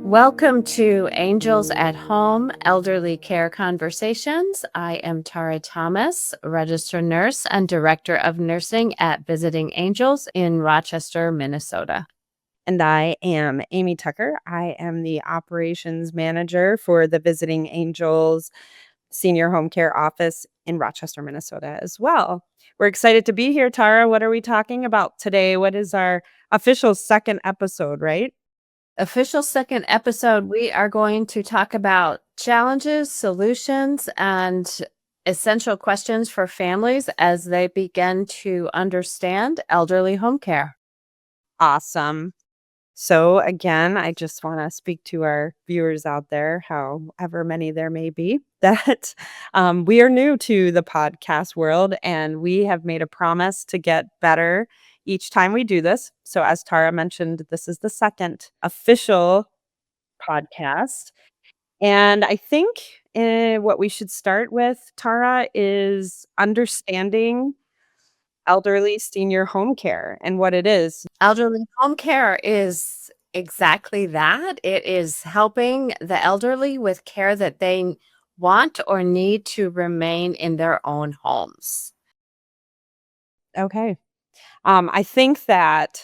Welcome to Angels at Home Elderly Care Conversations. I am Tara Thomas, registered nurse and director of nursing at Visiting Angels in Rochester, Minnesota. And I am Amy Tucker. I am the operations manager for the Visiting Angels Senior Home Care Office in Rochester, Minnesota as well. We're excited to be here, Tara. What are we talking about today? What is our official second episode, right? Official second episode, we are going to talk about challenges, solutions, and essential questions for families as they begin to understand elderly home care. Awesome. So, again, I just want to speak to our viewers out there, however many there may be, that we are new to the podcast world and we have made a promise to get better each time we do this. So, as Tara mentioned, this is the second official podcast. And I think what we should start with, Tara, is understanding elderly senior home care and what it is. Elderly home care is exactly that. It is helping the elderly with care that they want or need to remain in their own homes. Okay. I think that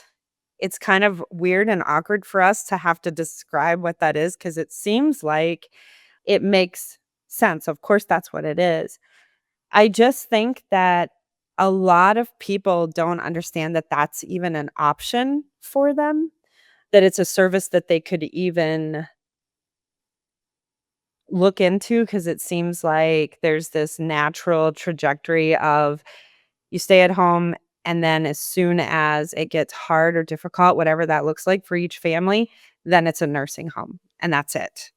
it's kind of weird and awkward for us to have to describe what that is because it seems like it makes sense. Of course, that's what it is. I just think that a lot of people don't understand that that's even an option for them, that it's a service that they could even look into because it seems like there's this natural trajectory of you stay at home, and then as soon as it gets hard or difficult, whatever that looks like for each family, then it's a nursing home, and that's it.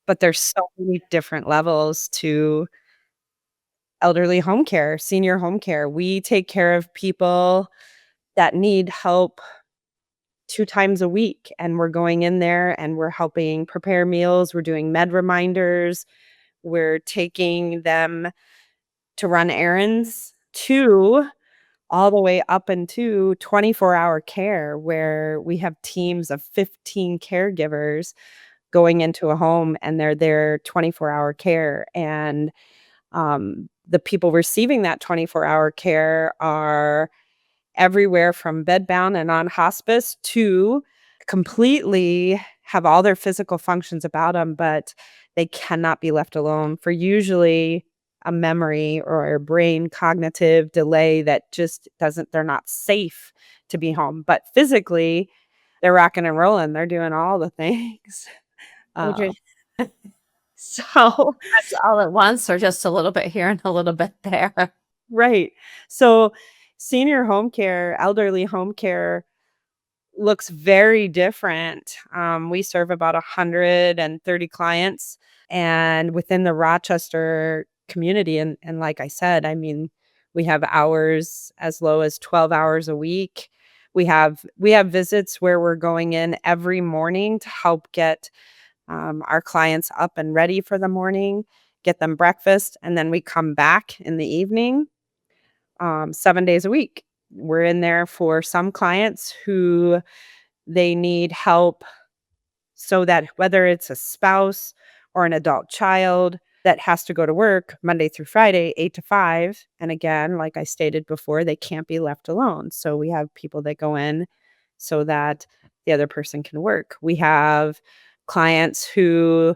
But there's so many different levels to elderly home care, senior home care. We take care of people that need help 2 times a week, and we're going in there and we're helping prepare meals, we're doing med reminders, we're taking them to run errands to all the way up into 24-hour care where we have teams of 15 caregivers going into a home and they're there 24-hour care. And the people receiving that 24-hour care are everywhere from bedbound and on hospice to completely have all their physical functions about them, but they cannot be left alone for usually a memory or a brain cognitive delay that just doesn't they're not safe to be home. But physically, they're rocking and rolling. They're doing all the things. Would Uh, you so that's all at once or just a little bit here and a little bit there? right. So senior home care, elderly home care looks very different. We serve about 130 clients and within the Rochester community. And like I said, I mean, we have hours as low as 12 hours a week. We have visits where we're going in every morning to help get our clients up and ready for the morning, get them breakfast, and then we come back in the evening 7 days a week. We're in there for some clients who they need help so that whether it's a spouse or an adult child that has to go to work Monday through Friday, 8 to 5. And again, like I stated before, they can't be left alone. So we have people that go in so that the other person can work. We have clients who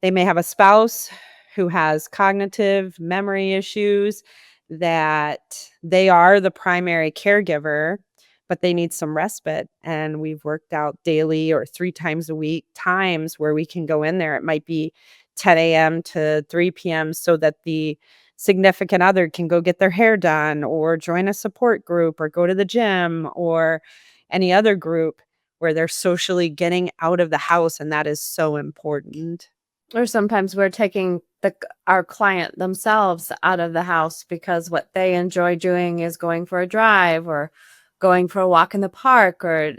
they may have a spouse who has cognitive memory issues that they are the primary caregiver, but they need some respite. And we've worked out daily or 3 times a week times where we can go in there. It might be 10 a.m. to 3 p.m. so that the significant other can go get their hair done or join a support group or go to the gym or any other group where they're socially getting out of the house. And that is so important. Or sometimes we're taking our client themselves out of the house because what they enjoy doing is going for a drive or going for a walk in the park or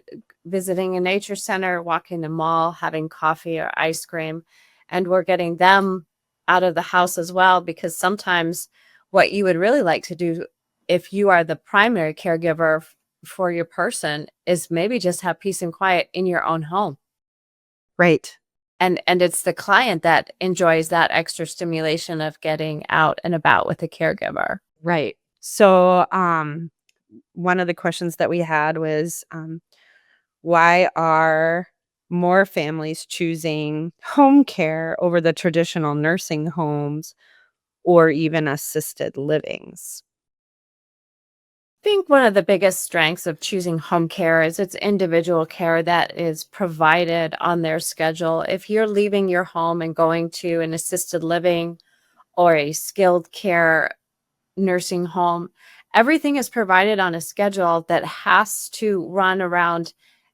visiting a nature center, walking the mall, having coffee or ice cream. And we're getting them out of the house as well because sometimes what you would really like to do if you are the primary caregiver for your person is maybe just have peace and quiet in your own home. Right. And it's the client that enjoys that extra stimulation of getting out and about with a caregiver. Right. So, one of the questions that we had was, why are more families choosing home care over the traditional nursing homes or even assisted livings? I think one of the biggest strengths of choosing home care is it's individual care that is provided on their schedule. If you're leaving your home and going to an assisted living or a skilled care nursing home, everything is provided on a schedule that has to run around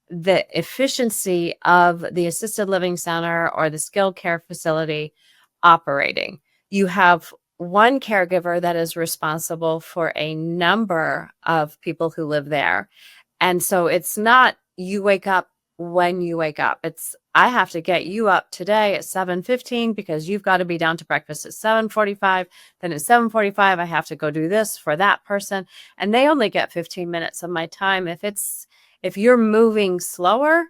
the efficiency of the assisted living center or the skilled care facility operating. You have one caregiver that is responsible for a number of people who live there. And so it's not you wake up when you wake up. It's I have to get you up today at 7:15 because you've got to be down to breakfast at 7:45. Then at 7:45 I have to go do this for that person, and they only get 15 minutes of my time. If you're moving slower,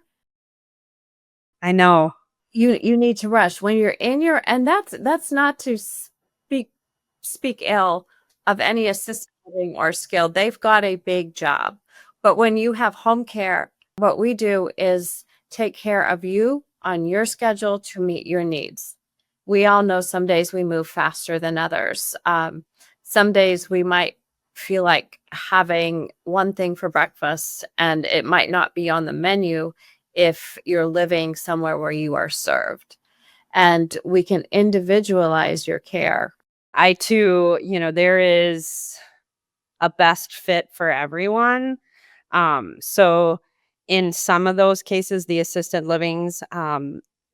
I know. you need to rush when you're in your and that's not to speak ill of any assisted living or skilled. They've got a big job. But when you have home care, what we do is take care of you on your schedule to meet your needs. We all know some days we move faster than others. Some days we might feel like having one thing for breakfast and it might not be on the menu if you're living somewhere where you are served. And we can individualize your care. I too, there is a best fit for everyone. So in some of those cases, the assisted livings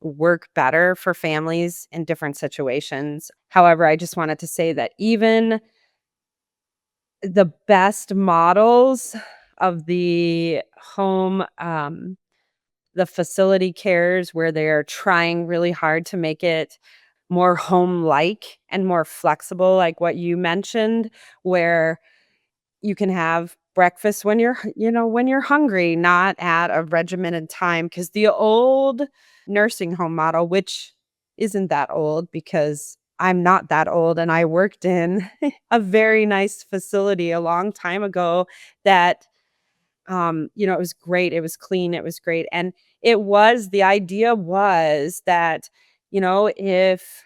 work better for families in different situations. However, I just wanted to say that even the best models of the home, the facility cares where they're trying really hard to make it more home like and more flexible, like what you mentioned, where you can have breakfast when when you're hungry, not at a regimented time. Because the old nursing home model, which isn't that old because I'm not that old and I worked in a very nice facility a long time ago that, it was great, it was clean, it was great, and the idea was that, if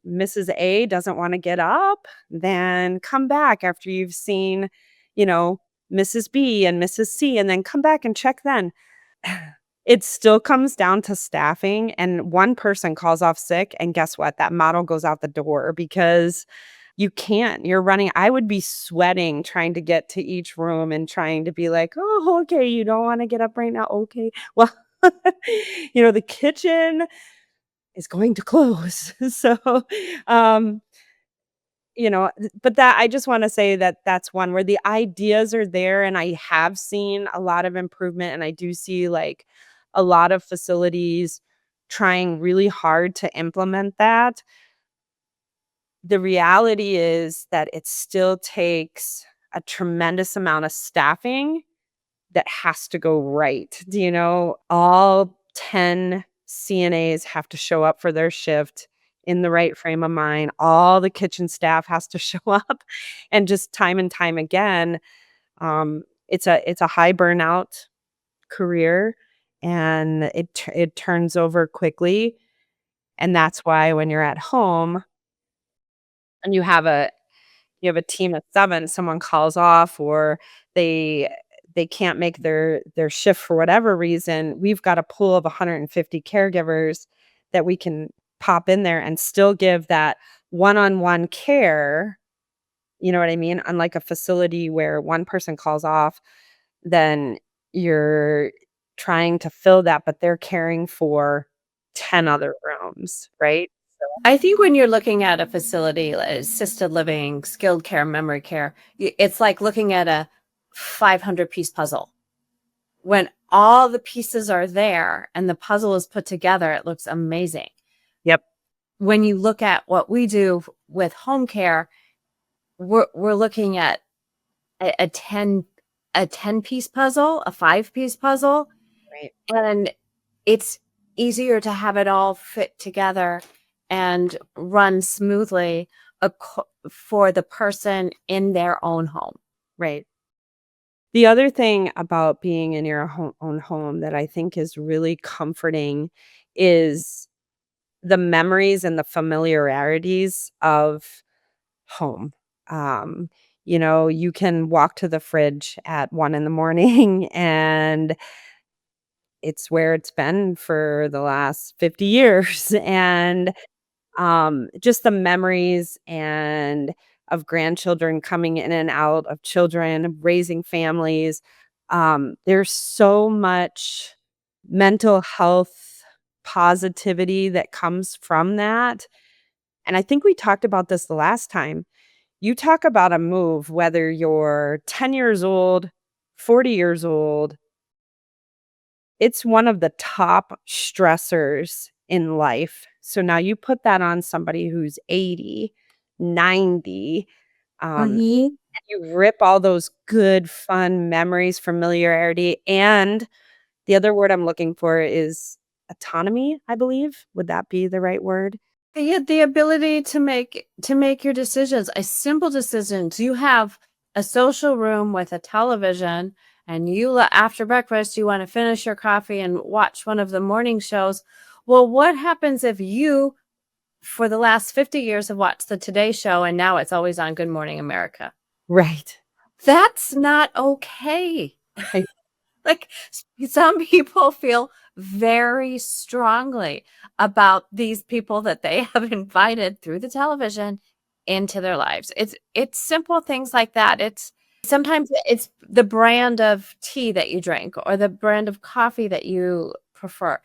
Mrs. A doesn't wanna get up, then come back after you've seen, you know, Mrs. B and Mrs. C, and then come back and check then. It still comes down to staffing, and one person calls off sick, and guess what? That model goes out the door because you can't. You're running I would be sweating trying to get to each room and trying to be like, "Oh, okay, you don't wanna get up right now? Okay. Well, the kitchen is going to close." So, um, but that I just wanna say that that's one where the ideas are there, and I have seen a lot of improvement, and I do see, like, a lot of facilities trying really hard to implement that. The reality is that it still takes a tremendous amount of staffing that has to go right. Do you know? All 10 CNAs have to show up for their shift in the right frame of mind. All the kitchen staff has to show up, and just time and time again, it's a high burnout career, and it turns over quickly, and that's why when you're at home and you have a team of 7, someone calls off or they they can't make their shift for whatever reason, we've got a pool of 150 caregivers that we can pop in there and still give that one-on-one care, you know what I mean? Unlike a facility where one person calls off, then you're trying to fill that, but they're caring for 10 other rooms, right? I think when you're looking at a facility, like assisted living, skilled care, memory care, it's like looking at a 500-piece puzzle. When all the pieces are there and the puzzle is put together, it looks amazing. Yep. When you look at what we do with home care, we're looking at a 10 a 10-piece puzzle, a 5-piece puzzle, Right. and it's easier to have it all fit together and run smoothly for the person in their own home. Right. The other thing about being in your own home that I think is really comforting is the memories and the familiarities of home. Um, you can walk to the fridge at 1 in the morning and it's where it's been for the last 50 years. And just the memories and of grandchildren coming in and out, of children, raising families. There's so much mental health positivity that comes from that. And I think we talked about this the last time. You talk about a move, whether you're 10 years old, 40 years old, it's one of the top stressors in life. So now you put that on somebody who's 80, 90, um, Mhm. you rip all those good, fun memories, familiarity, and the other word I'm looking for is autonomy, I believe. Would that be the right word? The ability to make your decisions, a simple decisions. You have a social room with a television, and after breakfast you want to finish your coffee and watch one of the morning shows. Well, what happens if you, for the last 50 years, have watched the Today Show and now it's always on Good Morning America? Right. That's not okay. Right. Like, some people feel very strongly about these people that they have invited through the television into their lives. It's simple things like that. It's sometimes it's the brand of tea that you drink or the brand of coffee that you prefer.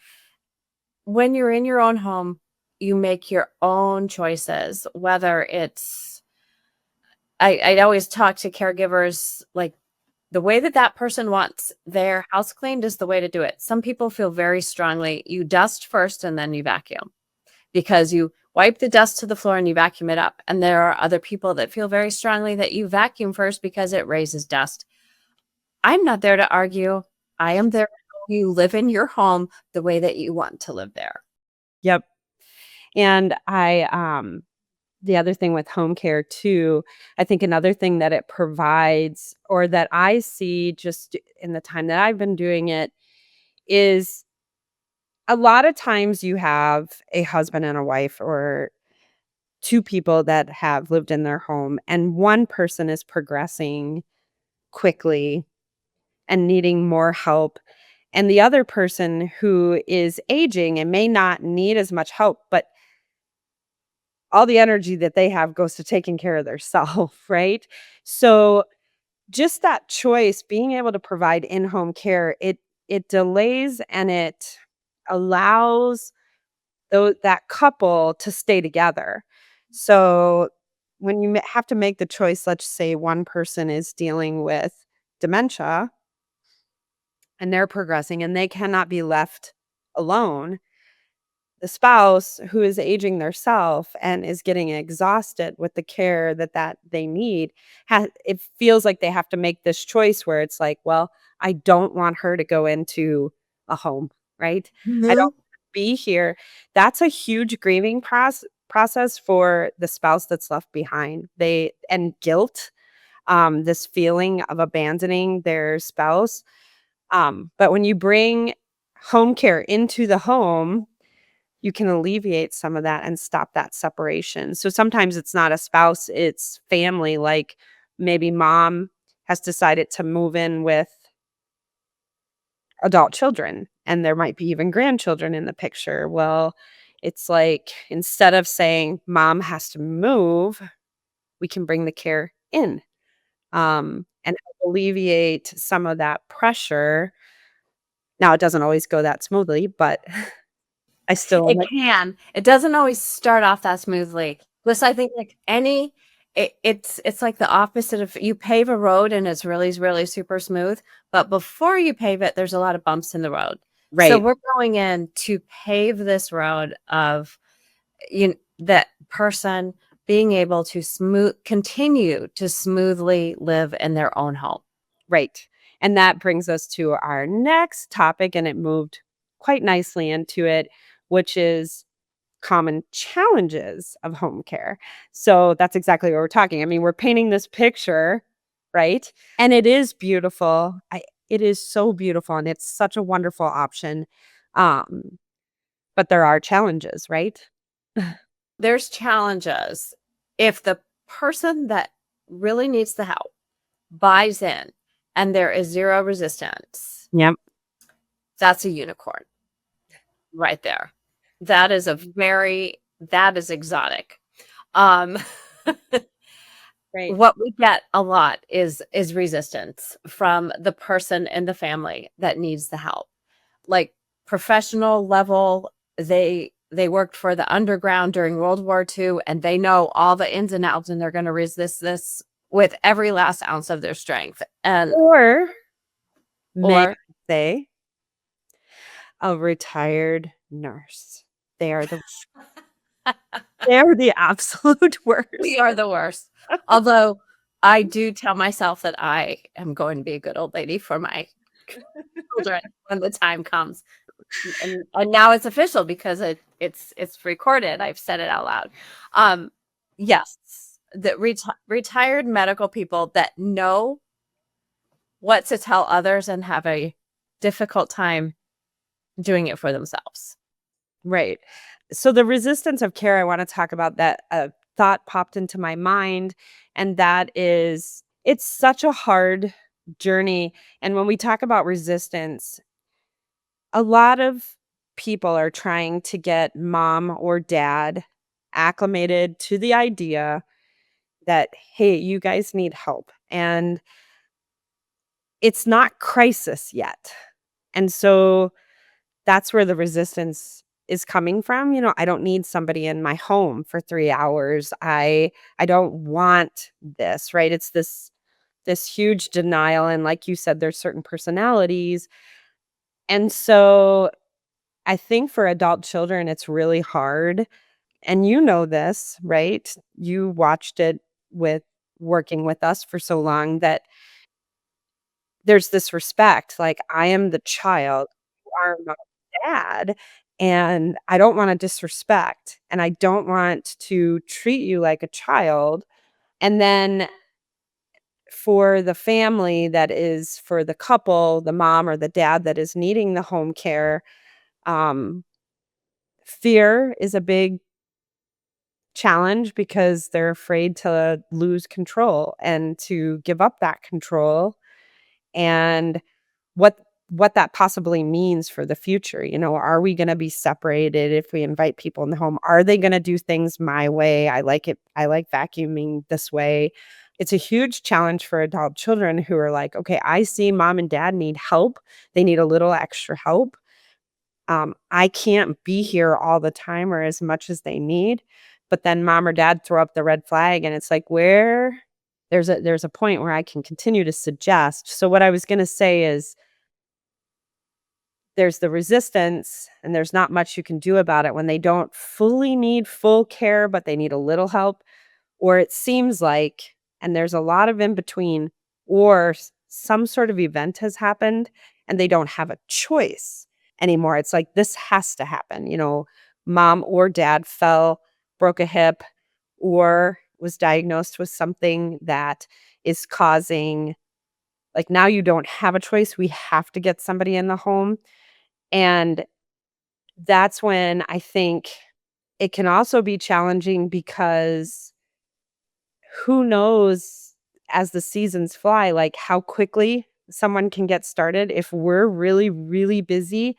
When you're in your own home, you make your own choices, whether it's I always talk to caregivers, like, the way that that person wants their house cleaned is the way to do it. Some people feel very strongly you dust first and then you vacuum, because you wipe the dust to the floor and you vacuum it up. And there are other people that feel very strongly that you vacuum first because it raises dust. I'm not there to argue. I am there to help you live in your home the way that you want to live there. Yep. And the other thing with home care too, I think another thing that it provides or that I see just in the time that I've been doing it is a lot of times you have a husband and a wife or 2 people that have lived in their home and one person is progressing quickly and needing more help, and the other person who is aging and may not need as much help, but all the energy that they have goes to taking care of their self, right? So, just that choice, being able to provide in-home care, it delays and it allows that couple to stay together. So, when you have to make the choice, let's say one person is dealing with dementia and they're progressing and they cannot be left alone, the spouse who is aging their self and is getting exhausted with the care that they need, it feels like they have to make this choice where it's like, well, I don't want her to go into a home, right? I don't Mhm. be here. That's a huge grieving process for the spouse that's left behind. They and guilt, this feeling of abandoning their spouse. But when you bring home care into the home, you can alleviate some of that and stop that separation. So sometimes it's not a spouse, it's family, like maybe mom has decided to move in with adult children and there might be even grandchildren in the picture. Well, it's like instead of saying mom has to move, we can bring the care in, and help alleviate some of that pressure. Now it doesn't always go that smoothly, but I still am It like can. It doesn't always start off that smoothly. Plus, I think like it's like the opposite of you pave a road and it's really, really super smooth. But before you pave it, there's a lot of bumps in the road. So right, we're going in to pave this road of that person being able to continue to smoothly live in their own home. right. And that brings us to our next topic, and it moved quite nicely into it, which is common challenges of home care. So that's exactly what we're talking. I mean, we're painting this picture, right? And it is beautiful. It is so beautiful and it's such a wonderful option. Um, but there are challenges, right? There's challenges. If the person that really needs the help buys in and there is zero resistance, Yep. that's a unicorn right there. That is that is exotic. Um, Right. what we get a lot is resistance from the person in the family that needs the help. Like professional level, they worked for the underground during World War II and they know all the ins and outs and they're going to resist this with every last ounce of their strength. And Or may I or say a retired nurse. They are the they're the absolute we worst. are the worst. Although I do tell myself that I am going to be a good old lady for my children when the time comes. And now it's official because it's recorded. I've said it out loud. Um, yes, that retired medical people that know what to tell others and have a difficult time doing it for themselves. Right. So the resistance of care, I want to talk about that. A thought popped into my mind, and that is it's such a hard journey. And when we talk about resistance, a lot of people are trying to get mom or dad acclimated to the idea that, hey, you guys need help. And it's not crisis yet. And so that's where the resistance is coming from. I don't need somebody in my home for 3 hours. I don't want this, right? It's this huge denial, and like you said, there's certain personalities. And so I think for adult children, it's really hard, and you know this, right? You watched it with working with us for so long that there's this respect, like, I am the child, you are my dad, and I don't wanna disrespect, and I don't want to treat you like a child, and then for the family that is for the couple, the mom or the dad that is needing the home care, um, fear is a big challenge because they're afraid to lose control and to give up that control, and what what that possibly means for the future. Are we gonna be separated if we invite people in the home? Are they gonna do things my way? I like vacuuming this way. It's a huge challenge for adult children who are like, "Okay, I see mom and dad need help. They need a little extra help. I can't be here all the time or as much as they need." But then mom or dad throw up the red flag, and it's like, where there's a point where I can continue to suggest. So what I was gonna say is there's the resistance, and there's not much you can do about it when they don't fully need full care, but they need a little help, or it seems like, and there's a lot of in between, or some sort of event has happened and they don't have a choice anymore. It's like this has to happen. Mom or dad fell, broke a hip, or was diagnosed with something that is causing, like, now you don't have a choice. We have to get somebody in the home. And that's when I think it can also be challenging because who knows as the seasons fly, like, how quickly someone can get started. If we're really, really busy,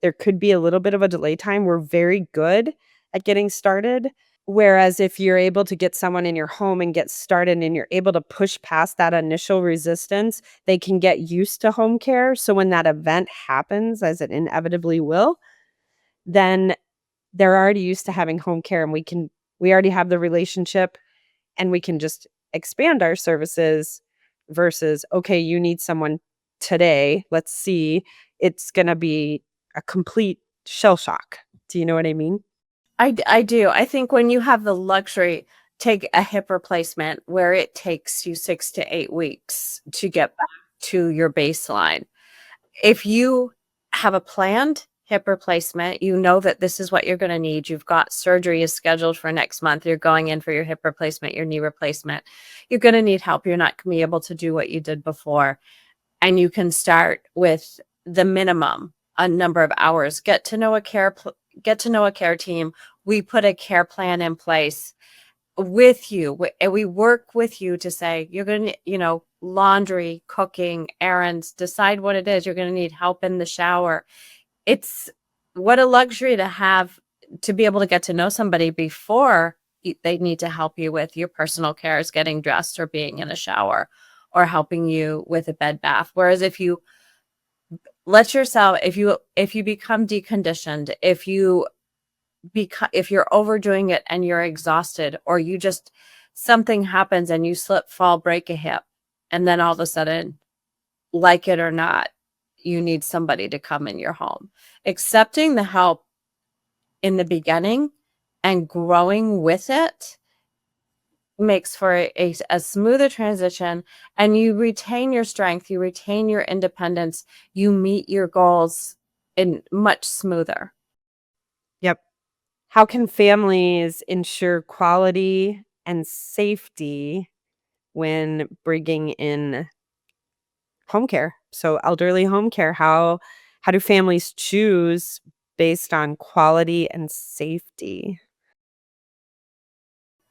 there could be a little bit of a delay time. We're very good at getting started. Whereas if you're able to get someone in your home and get started and you're able to push past that initial resistance, they can get used to home care. So when that event happens, as it inevitably will, then they're already used to having home care, and we already have the relationship, and we can just expand our services versus, okay, you need someone today. Let's see. It's going to be a complete shell shock. Do you know what I mean? I do. I think when you have the luxury, take a hip replacement where it takes you 6 to 8 weeks to get back to your baseline. If you have a planned hip replacement, you know that this is what you're going to need. You've got surgery is scheduled for next month. You're going in for your hip replacement, your knee replacement. You're going to need help. You're not going to be able to do what you did before. And you can start with the minimum, a number of hours. Get to know a care team. We put a care plan in place with you, and we work with you to say you're going to, laundry, cooking, errands, decide what it is. You're going to need help in the shower. It's what a luxury to have, to be able to get to know somebody before they need to help you with your personal care, is getting dressed or being in a shower or helping you with a bed bath. Whereas if you let yourself, if you become deconditioned, if you're overdoing it and you're exhausted, or you just, something happens and you slip, fall, break a hip, and then all of a sudden, like it or not, you need somebody to come in your home. Accepting the help in the beginning and growing with it makes for a smoother transition, and you retain your strength, you retain your independence, you meet your goals in much smoother. Yep. How can families ensure quality and safety when bringing in home care? So elderly home care, how do families choose based on quality and safety?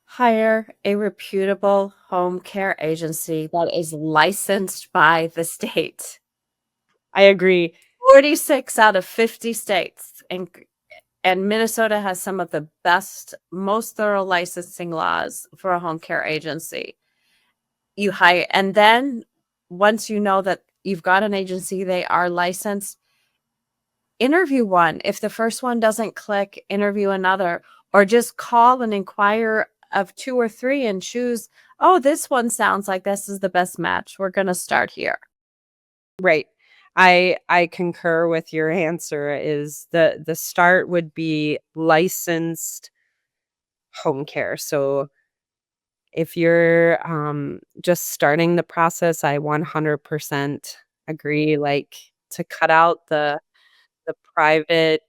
Hire a reputable home care agency that is licensed by the state. I agree. 46 out of 50 states, and Minnesota has some of the best, most thorough licensing laws for a home care agency. You hire, and then once you know that you've got an agency, they are licensed, interview one. If the first one doesn't click, interview another, or just call and inquire of two or three and choose, oh, this one sounds like this is the best match. We're going to start here. Right. I concur with your answer. Is the start would be licensed home care. So if you're just starting the process, I 100% agree. Like, to cut out the private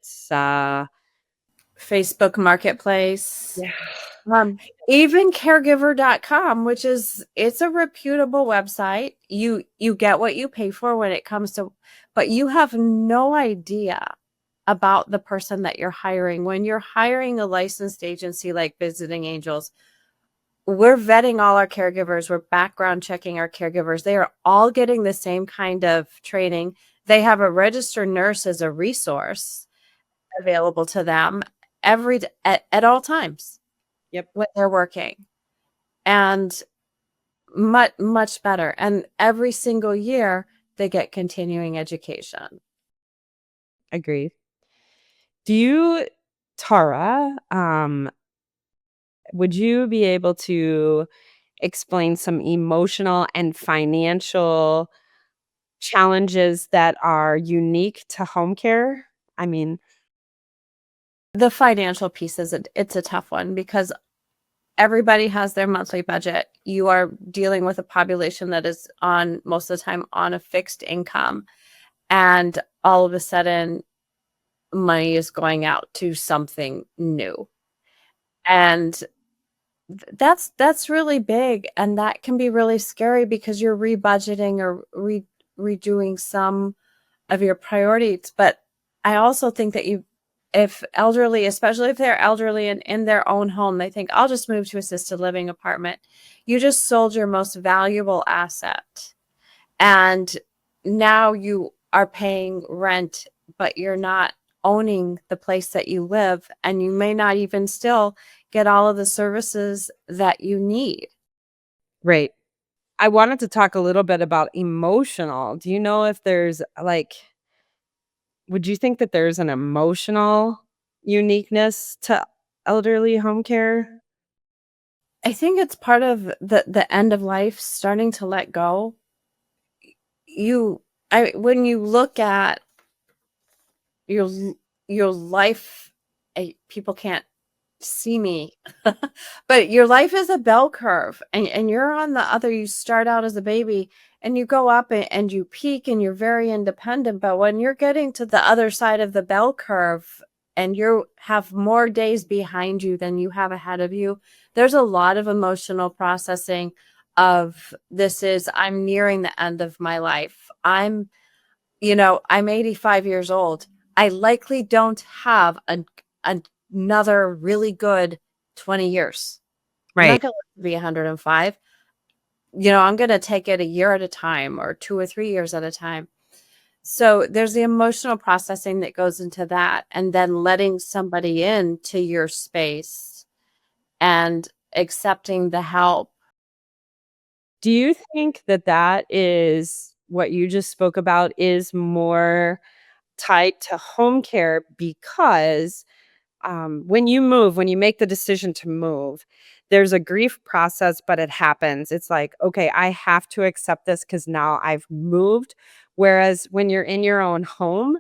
Facebook Marketplace. yeah. Um, Even caregiver.com, which is, it's a reputable website. You get what you pay for when it comes to, but you have no idea about the person that you're hiring. When you're hiring a licensed agency like Visiting Angels, we're vetting all our caregivers, we're background checking our caregivers. They are all getting the same kind of training. They have a registered nurse as a resource available to them at all times Yep, when they're working, and much better. And every single year they get continuing education. agree. Do you, Tara, would you be able to explain some emotional and financial challenges that are unique to home care? I mean, The financial piece is it's a tough one because everybody has their monthly budget. You are dealing with a population that is on, most of the time, on a fixed income, and all of a sudden money is going out to something new. And that's really big, and that can be really scary because you're rebudgeting or redoing some of your priorities. But I also think that if elderly, especially if they're elderly and in their own home, they think, I'll just move to assisted living apartment. You just sold your most valuable asset, and now you are paying rent, but you're not owning the place that you live, and you may not even still get all of the services that you need. right. I wanted to talk a little bit about emotional. Do you know if there's, like, would you think that there's an emotional uniqueness to elderly home care? I think it's part of the end of life, starting to let go. You I When you look at your your life, people can't see me, but your life is a bell curve, and you're on the other. You start out as a baby, and you go up and you peak and you're very independent. But when you're getting to the other side of the bell curve and you have more days behind you than you have ahead of you, there's a lot of emotional processing of I'm nearing the end of my life. I'm 85 years old. I likely don't have another really good 20 years. I'm not Right. going to be 105. I'm going to take it a year at a time or 2 or 3 years at a time. So there's the emotional processing that goes into that, and then letting somebody into your space and accepting the help. Do you think that that is what you just spoke about is more tied to home care because when you move, when you make the decision to move, there's a grief process, but it happens. It's like, okay, I have to accept this because now I've moved. Whereas when you're in your own home,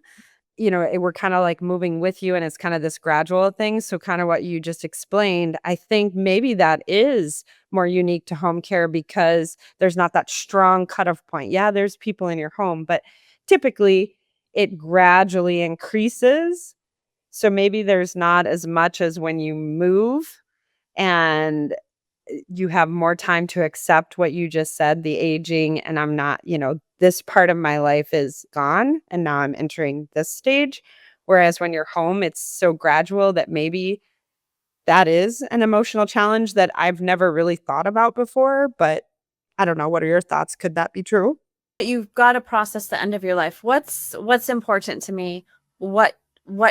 we're kind of like moving with you and it's kind of this gradual thing. So, kind of what you just explained, I think maybe that is more unique to home care because there's not that strong cutoff point. Yeah, there's people in your home, but typically it gradually increases, so maybe there's not as much as when you move and you have more time to accept what you just said, the aging, and I'm not, this part of my life is gone and now I'm entering this stage. Whereas when you're home, it's so gradual that maybe that is an emotional challenge that I've never really thought about before. But I don't know. What are your thoughts? Could that be true? You've got to process the end of your life. What's important to me? What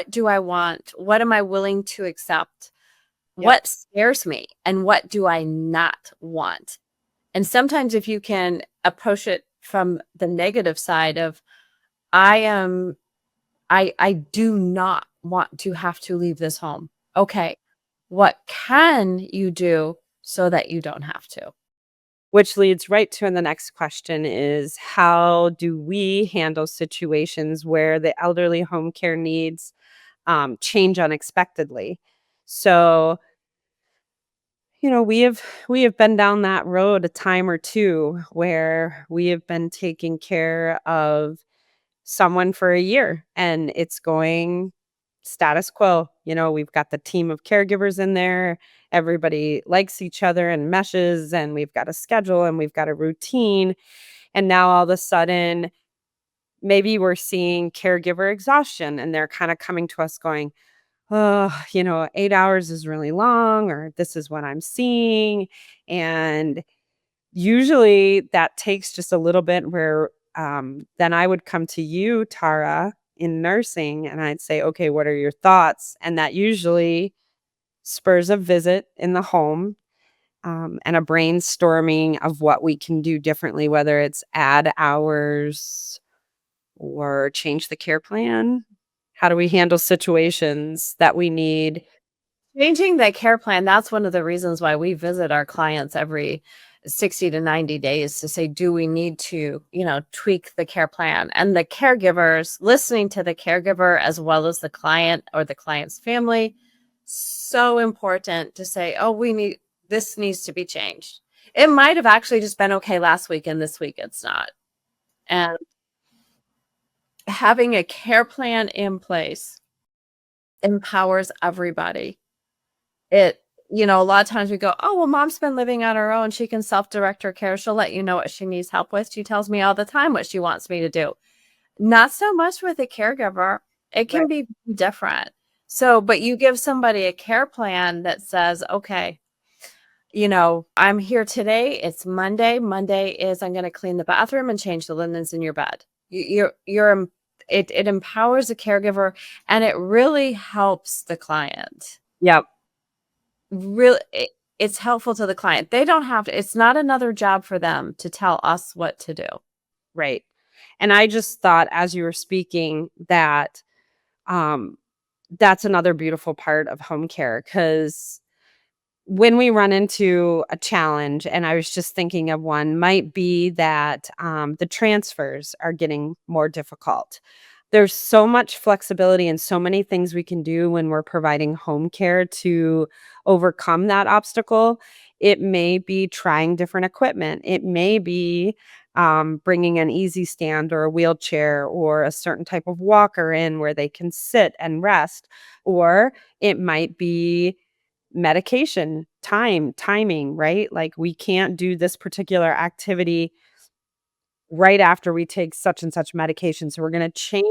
do I want? What am I willing to accept? Yep. What scares me and what do I not want? And sometimes if you can approach it from the negative side of I am I do not want to have to leave this home. Okay. What can you do so that you don't have to? Which leads right to the next question is how do we handle situations where the elderly home care needs change unexpectedly? So, we have been down that road a time or two where we have been taking care of someone for a year and it's going status quo. We've got the team of caregivers in there. Everybody likes each other and meshes, and we've got a schedule and we've got a routine. And now all of a sudden, maybe we're seeing caregiver exhaustion and they're kind of coming to us going, oh, 8 hours is really long, or this is what I'm seeing. And usually that takes just a little bit where then I would come to you, Tara, in nursing, and I'd say, okay, what are your thoughts? And that usually spurs a visit in the home and a brainstorming of what we can do differently, whether it's add hours or change the care plan. How do we handle situations that we need? Changing the care plan, that's one of the reasons why we visit our clients every 60 to 90 days to say, do we need to, tweak the care plan? And the caregivers, listening to the caregiver as well as the client or the client's family, so important to say, oh, this needs to be changed. It might have actually just been okay last week and this week it's not. And having a care plan in place empowers everybody. A lot of times we go, oh, well, mom's been living on her own. She can self-direct her care. She'll let you know what she needs help with. She tells me all the time what she wants me to do. Not so much with a caregiver. It Right. can be different. So, but you give somebody a care plan that says, okay, I'm here today. It's Monday. Monday is I'm going to clean the bathroom and change the linens in your bed. It empowers the caregiver and it really helps the client. Yep. Really, it's helpful to the client. They don't have to, it's not another job for them to tell us what to do. Right. And I just thought as you were speaking that um, that's another beautiful part of home care because when we run into a challenge, and I was just thinking of one, might be that the transfers are getting more difficult. There's so much flexibility and so many things we can do when we're providing home care to overcome that obstacle. It may be trying different equipment. It may be bringing an easy stand or a wheelchair or a certain type of walker in where they can sit and rest. Or it might be medication, timing, right? Like we can't do this particular activity right after we take such and such medication. So we're going to change,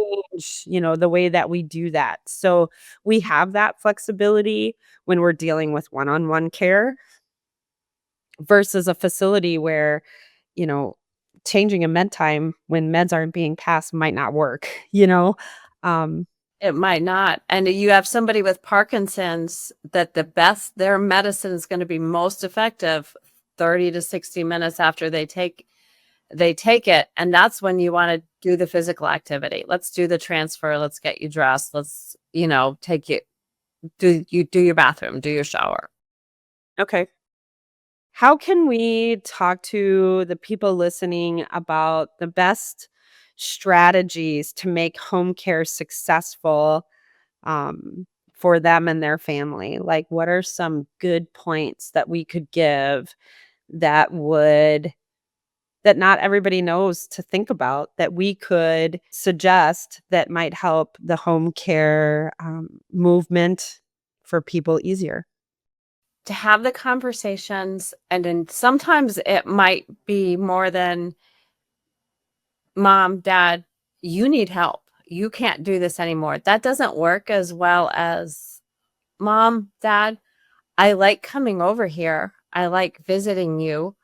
the way that we do that. So we have that flexibility when we're dealing with one-on-one care versus a facility where, you know, changing a med time when meds aren't being passed might not work, you know? Um, It might not. And you have somebody with Parkinson's that their medicine is going to be most effective 30 to 60 minutes after they take it. And that's when you want to do the physical activity. Let's do the transfer. Let's get you dressed. Let's, take you do your bathroom, do your shower. okay. How can we talk to the people listening about the best strategies to make home care successful for them and their family? Like, what are some good points that we could give that would that not everybody knows to think about that we could suggest that might help the home care movement for people easier? To have the conversations, and then sometimes it might be more than mom, dad, you need help. You can't do this anymore. That doesn't work as well as mom, dad, I like coming over here. I like visiting you,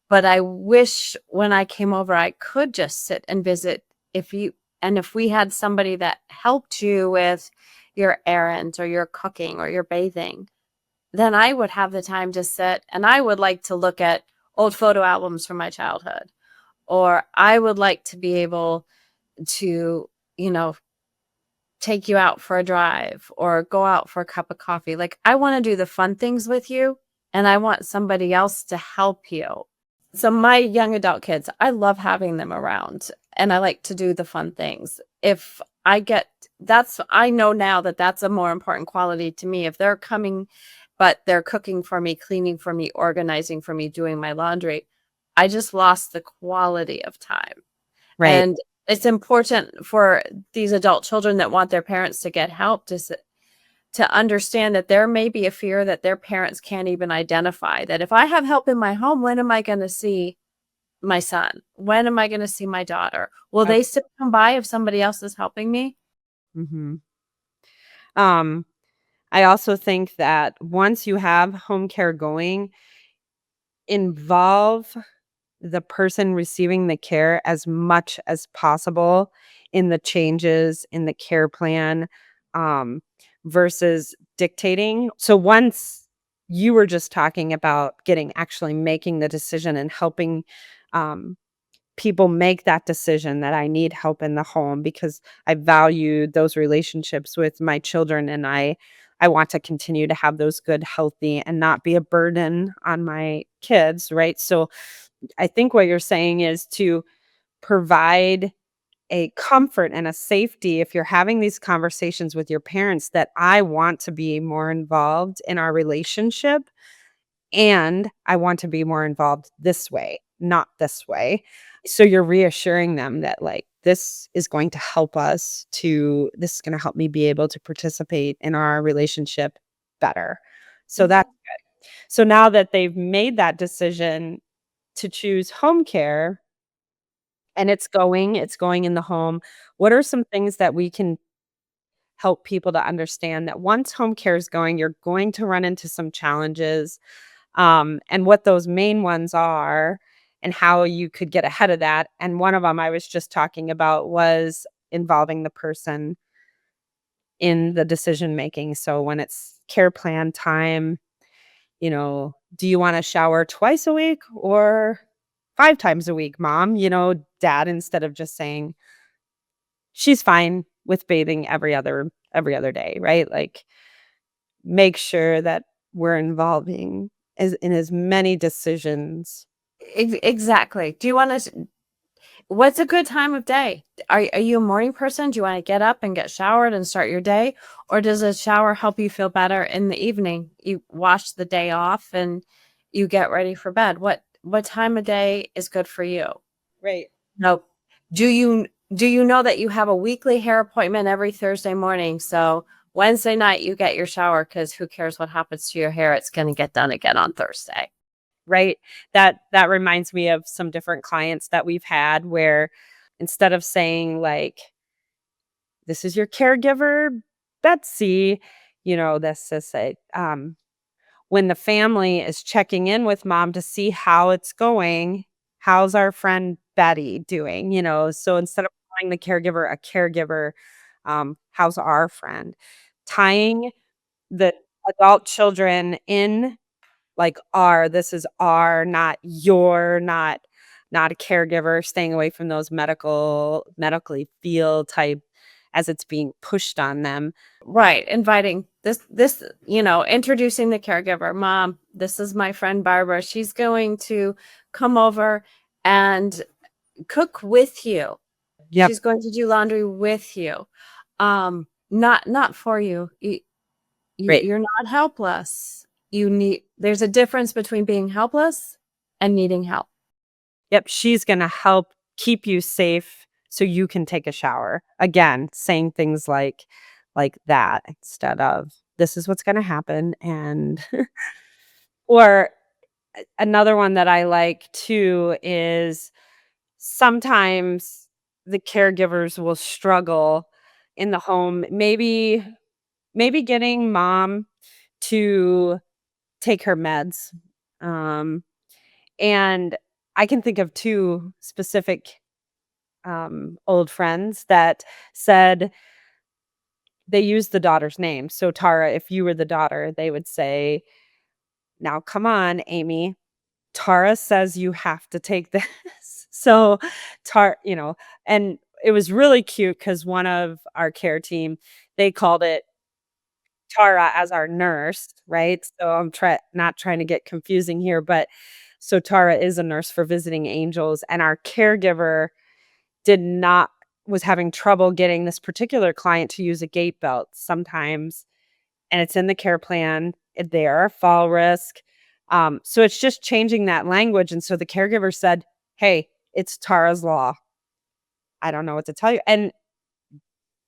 but I wish when I came over, I could just sit and visit if we had somebody that helped you with your errands or your cooking or your bathing, then I would have the time to sit and I would like to look at old photo albums from my childhood, or I would like to be able to, take you out for a drive or go out for a cup of coffee. Like, I want to do the fun things with you and I want somebody else to help you. So my young adult kids, I love having them around and I like to do the fun things. If I get I know now that that's a more important quality to me. If they're coming, but they're cooking for me, cleaning for me, organizing for me, doing my laundry, I just lost the quality of time. Right. And it's important for these adult children that want their parents to get help to understand that there may be a fear that their parents can't even identify. That if I have help in my home, when am I going to see my son? When am I going to see my daughter? Will they still come by if somebody else is helping me? Mm-hmm. Um, I also think that once you have home care going, involve the person receiving the care as much as possible in the changes in the care plan, um, versus dictating. So once you were just talking about actually making the decision and helping um, people make that decision that I need help in the home because I value those relationships with my children and I want to continue to have those good, healthy, and not be a burden on my kids, right? So I think what you're saying is to provide a comfort and a safety if you're having these conversations with your parents that I want to be more involved in our relationship and I want to be more involved this way, not this way. So you're reassuring them that like this is going to help me be able to participate in our relationship better. So Mhm. that's good. So now that they've made that decision to choose home care and it's going in the home, what are some things that we can help people to understand that once home care is going, you're going to run into some challenges, and what those main ones are and how you could get ahead of that. And one of them I was just talking about was involving the person in the decision making. So when it's care plan time, do you want to shower twice a week or 5 times a week, mom? Dad, instead of just saying she's fine with bathing every other day, right? Like make sure that we're involving as many decisions. Exactly. Do you want to? What's a good time of day? Are you a morning person? Do you want to get up and get showered and start your day? Or does a shower help you feel better in the evening? You wash the day off and you get ready for bed. What time of day is good for you? Right. No. Do you know that you have a weekly hair appointment every Thursday morning? So Wednesday night you get your shower because who cares what happens to your hair? It's going to get done again on Thursday. Right? That reminds me of some different clients that we've had where instead of saying like, "This is your caregiver, Betsy," this is when the family is checking in with mom to see how it's going, "How's our friend Betty doing?" So instead of calling the caregiver a caregiver, "How's our friend?" Tying the adult children in like this is our, not your, not a caregiver, staying away from those medically feel type as it's being pushed on them. Right. Inviting introducing the caregiver. Mom, this is my friend Barbara. She's going to come over and cook with you. Yep, She's going to do laundry with you. Not for you. right. You're not helpless. There's a difference between being helpless and needing help. Yep, she's gonna help keep you safe so you can take a shower. Again, saying things like that instead of, "This is what's gonna happen," and or another one that I like too is sometimes the caregivers will struggle in the home, maybe getting mom to take her meds, um, and I can think of 2 specific old friends that said they used the daughter's name. So, Tara, if you were the daughter, they would say, "Now, come on, Amy. Tara says you have to take this." So, and it was really cute because one of our care team, they called it Tara as our nurse, right? So not trying to get confusing here, but so Tara is a nurse for visiting angels, and our caregiver did not was having trouble getting this particular client to use a gait belt sometimes, and it's in the care plan. They are a fall risk. So it's just changing that language. And so the caregiver said, "Hey, it's Tara's law. I don't know what to tell you." And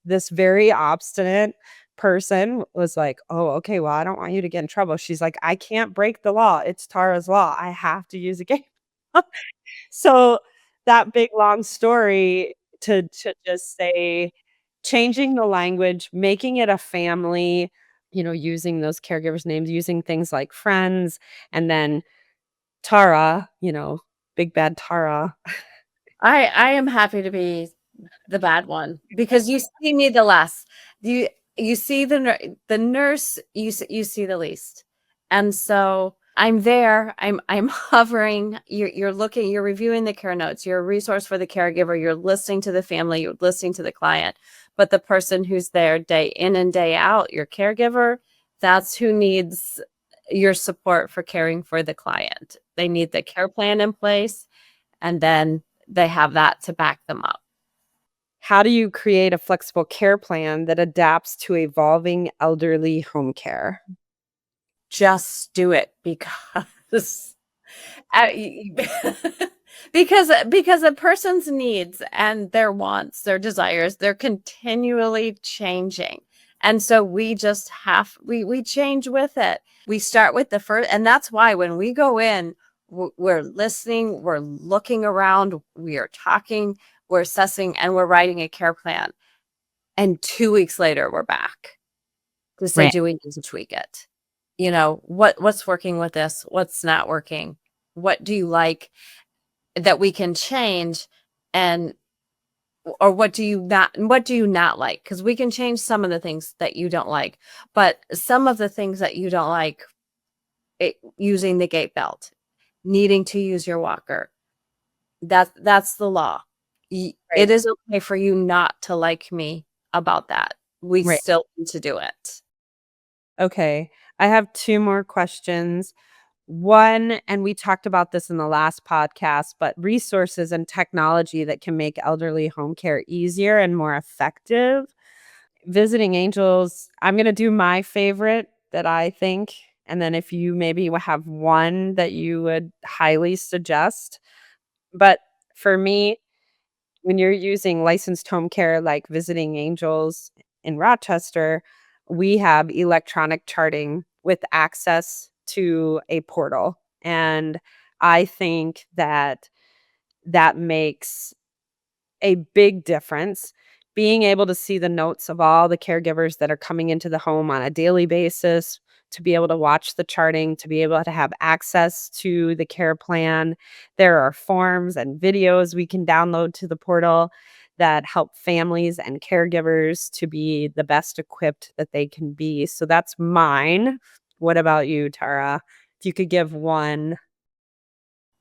this very obstinate person was like, "Oh, okay. Well, I don't want you to get in trouble." She's like, "I can't break the law. It's Tara's law. I have to use a gait." So, that big long story to just say changing the language, making it a family, using those caregivers' names, using things like friends, and then Tara, big bad Tara. I am happy to be the bad one because you see me the less. You you see the nurse you see the least. And so I'm there. I'm hovering. You're looking, you're reviewing the care notes. You're a resource for the caregiver. You're listening to the family, you're listening to the client. But the person who's there day in and day out, your caregiver, that's who needs your support for caring for the client. They need the care plan in place, and then they have that to back them up. How do you create a flexible care plan that adapts to evolving elderly home care? Just do it because I because a person's needs and their wants, their desires, they're continually changing. And so we just we change with it. We start with the first, and that's why when we go in, we're listening, we're looking around, we are talking, we're assessing, and we're writing a care plan. And 2 weeks later, we're back to say, Right. do we need to tweak it? What's working with this? What's not working? What do you like that we can change, and or what do you not like? Because we can change some of the things that you don't like, but some of the things that you don't like, using the gait belt, needing to use your walker, that's the law. It Right. is okay for you not to like me about that. We Right. still need to do it. Okay. I have 2 more questions. One, and we talked about this in the last podcast, but resources and technology that can make elderly home care easier and more effective. Visiting Angels, I'm gonna do my favorite that I think, and then if you maybe have one that you would highly suggest. But For me, when you're using licensed home care like Visiting Angels in Rochester, we have electronic charting with access to a portal, and I think that that makes a big difference. Being able to see the notes of all the caregivers that are coming into the home on a daily basis, to be able to watch the charting, to be able to have access to the care plan. There are forms and videos we can download to the portal that help families and caregivers to be the best equipped that they can be. So that's mine. What about you, Tara? If you could give one.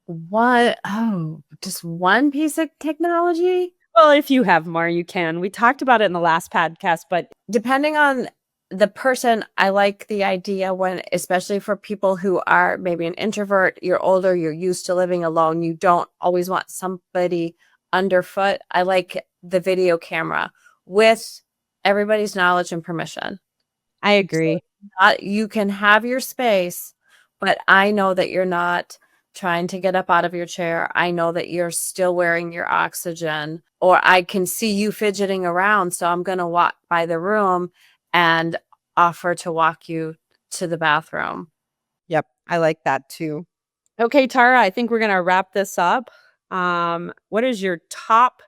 What? Oh, just one piece of technology? Well, if you have more, you can. We talked about it in the last podcast, but Depending on the person, I like the idea when, especially for people who are maybe an introvert, you're older, you're used to living alone, you don't always want somebody underfoot. I like the video camera with everybody's knowledge and permission. I So agree. you can have your space, but I know that you're not trying to get up out of your chair. I know that you're still wearing your oxygen, or I can see you fidgeting around. So I'm going to walk by the room and offer to walk you to the bathroom. Yep, I like that too. Okay, Tara, I think we're going to wrap this up. What is your top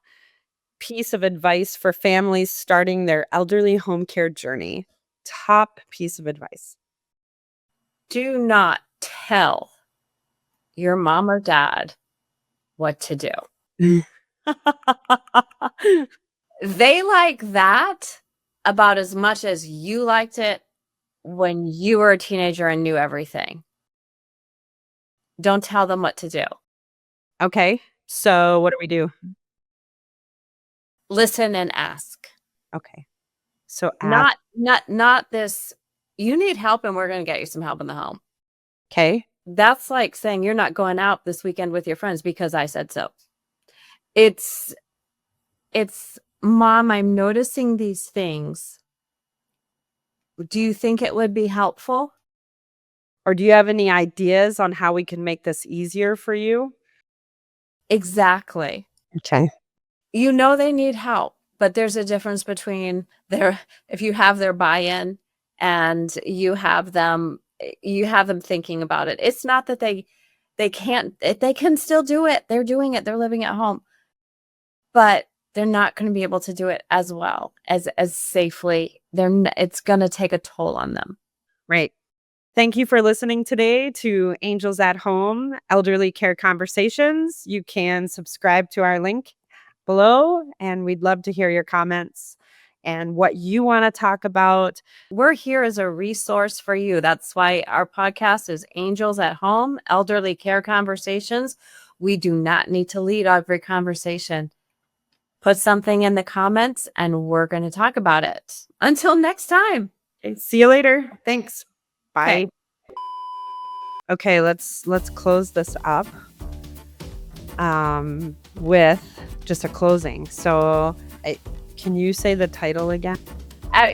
piece of advice for families starting their elderly home care journey? Top piece of advice. Do not tell your mom or dad what to do. They like that about as much as you liked it when you were a teenager and knew everything. Don't tell them what to do. Okay, so what do we do? Listen and ask. Okay, so ask. Not this, you need help and we're going to get you some help in the home. Okay, That's like saying you're not going out this weekend with your friends because I said so. It's Mom, I'm noticing these things. Do you think it would be helpful? or do you have any ideas on how we can make this easier for you? Exactly. Okay. You know they need help, but there's a difference between if you have their buy-in and you have them thinking about it. It's not that they can't, they can still do it. They're doing it. They're living at home. But they're not going to be able to do it as well as safely. It's going to take a toll on them. Right. Thank you for listening today to Angels at Home Elderly Care Conversations. You can subscribe to our link below, and we'd love to hear your comments and what you want to talk about. We're here as a resource for you. That's why our podcast is Angels at Home Elderly Care Conversations. We do not need to lead every conversation. Put something in the comments and we're going to talk about it. Until next time. Okay, see you later. Thanks. Bye. Okay. Okay, let's close this up with just a closing. So, can you say the title again? Our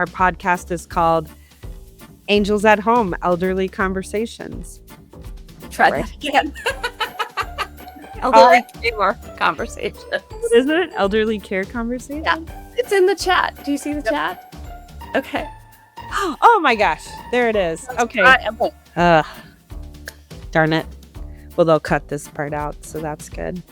podcast is called Angels at Home Elderly Conversations. Try that again. Elderly care conversation. Isn't it? Elderly care conversation? Yeah. It's in the chat. Do you see the chat? Okay. Oh my gosh. There it is. Okay. Darn it. Well, they'll cut this part out, so that's good.